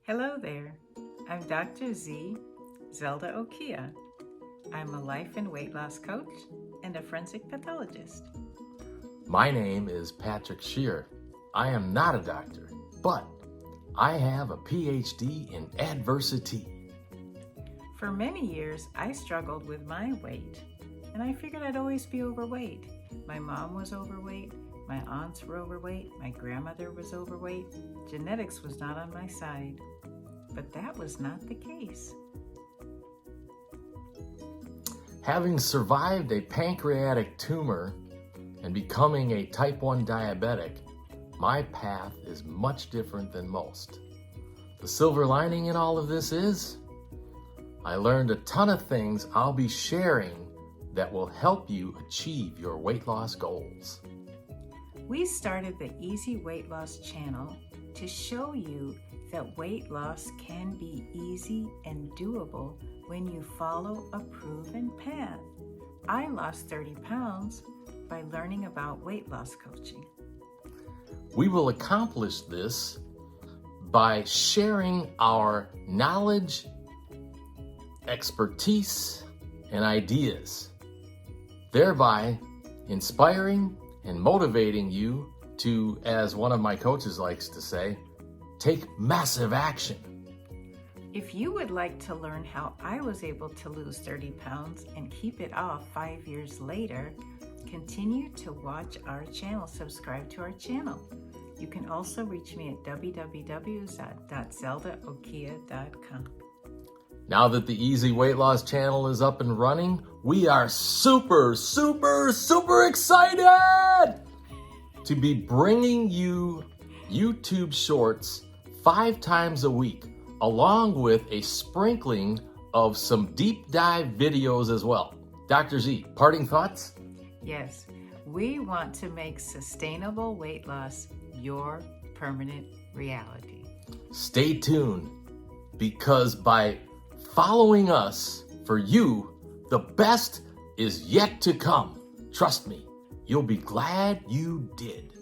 Hello there. I'm Dr. Z. Zelda Okia. I'm a life and weight loss coach and a forensic pathologist. My name is Patrick Shear. I am not a doctor, but I have a PhD in adversity. For many years, I struggled with my weight, and I figured I'd always be overweight. My mom was overweight, my aunts were overweight, my grandmother was overweight. Genetics was not on my side, but that was not the case. Having survived a pancreatic tumor and becoming a type 1 diabetic, my path is much different than most. The silver lining in all of this is, I learned a ton of things I'll be sharing that will help you achieve your weight loss goals. We started the Easy Weight Loss channel to show you that weight loss can be easy and doable when you follow a proven path. I lost 30 pounds by learning about weight loss coaching. We will accomplish this by sharing our knowledge, expertise, and ideas, thereby inspiring and motivating you to, as one of my coaches likes to say, take massive action. If you would like to learn how I was able to lose 30 pounds and keep it off 5 years later, continue to watch our channel. Subscribe to our channel. You can also reach me at www.zeldaokia.com. Now that the Easy Weight Loss channel is up and running, we are super excited to be bringing you YouTube Shorts 5 times a week, along with a sprinkling of some deep dive videos as well. Dr. Z, parting thoughts? Yes, we want to make sustainable weight loss your permanent reality. Stay tuned, because by following us, for you, the best is yet to come. Trust me, you'll be glad you did.